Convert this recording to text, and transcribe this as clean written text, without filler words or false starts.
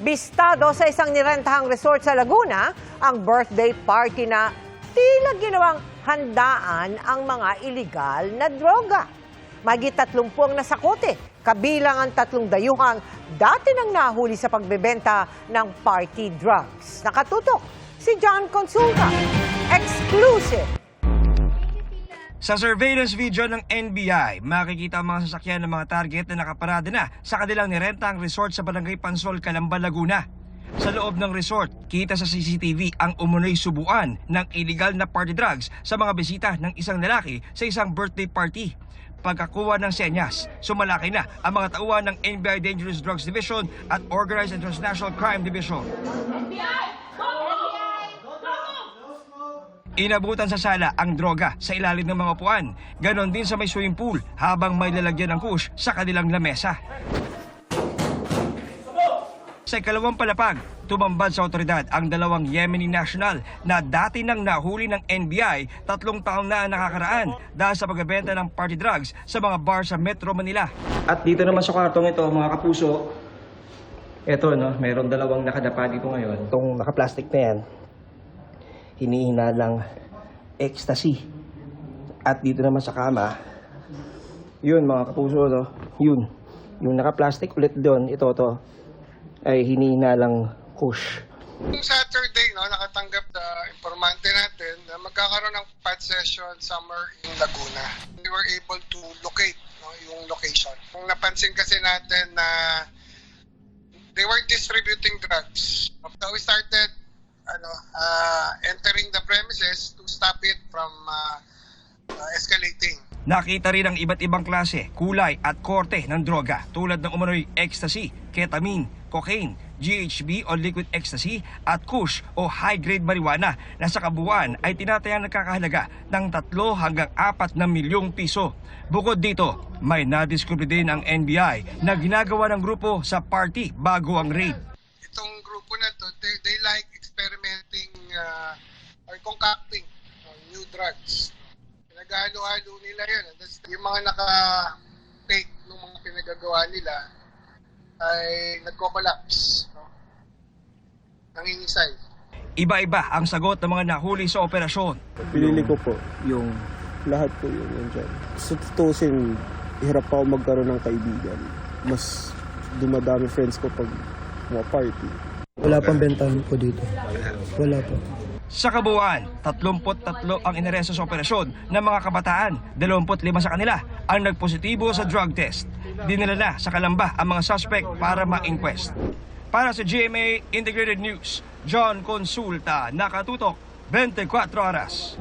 Bistado sa isang nirentahang resort sa Laguna, ang birthday party na tila ginawang handaan ang mga iligal na droga. Mahigit 30 ang nasakote, kabilang ang 3 dayuhang dati nang nahuli sa pagbebenta ng party drugs. Nakatutok si John Consulta. Exclusive! Sa surveillance video ng NBI, makikita ang mga sasakyan ng mga target na nakaparada na sa kanilang nirentang resort sa Barangay Pansol, Calamba, Laguna. Sa loob ng resort, kita sa CCTV ang umunoy subuan ng illegal na party drugs sa mga bisita ng isang lalaki sa isang birthday party. Pagkakuha ng senyas, sumalaki na ang mga tauhan ng NBI Dangerous Drugs Division at Organized and Transnational Crime Division. Inabutan sa sala ang droga sa ilalim ng mga upuan. Ganon din sa may swimming pool habang may lalagyan ng kush sa kanilang lamesa. Sa ikalawang palapag, tumambad sa otoridad ang 2 Yemeni national na dati nang nahuli ng NBI 3 taon na nakakaraan dahil sa pagbebenta ng party drugs sa mga bar sa Metro Manila. At dito naman sa kartong ito, mga kapuso, ito mayroon 2 nakadapa dito ngayon. Itong naka-plastic na yan, hinihinalang ecstasy. At dito naman sa kama, yun mga kapuso, yun. Yung naka-plastic ulit doon, ito ay hinihinalang kush. Yung Saturday, nakatanggap na informante natin na magkakaroon ng PAT session somewhere in Laguna. We were able to locate yung location. Kung napansin kasi natin na they were distributing drugs. So we started entering the premises to stop it from escalating. Nakita rin ang iba't ibang klase, kulay at korte ng droga tulad ng umano'y ecstasy, ketamine, cocaine, GHB o liquid ecstasy at kush o high-grade marijuana na sa kabuuan ay tinatayang nagkakahalaga ng 3 hanggang 4 na milyong piso. Bukod dito, may nadiskubre din ang NBI na ginagawa ng grupo sa party bago ang raid. Itong grupo na to, they like experimenting or concocting new drugs. Naghalo-halo nila yan. Yung mga naka-fake ng mga pinagagawa nila ay nagko-collapse. Nangingisay. Iba-iba ang sagot ng mga nahuli sa operasyon. Pinili ko po yung lahat po yun dyan. Sa tutusin, hirap pa ako magkaroon ng kaibigan. Mas dumadami friends ko pag mga party. Wala pang bentahan po dito. Wala po. Sa kabuuan, 33 ang inaresto sa operasyon ng mga kabataan, 25 sa kanila ang nagpositibo sa drug test. Dinala na sa Calamba ang mga suspect para ma-inquest. Para sa GMA Integrated News, John Consulta, nakatutok 24 oras.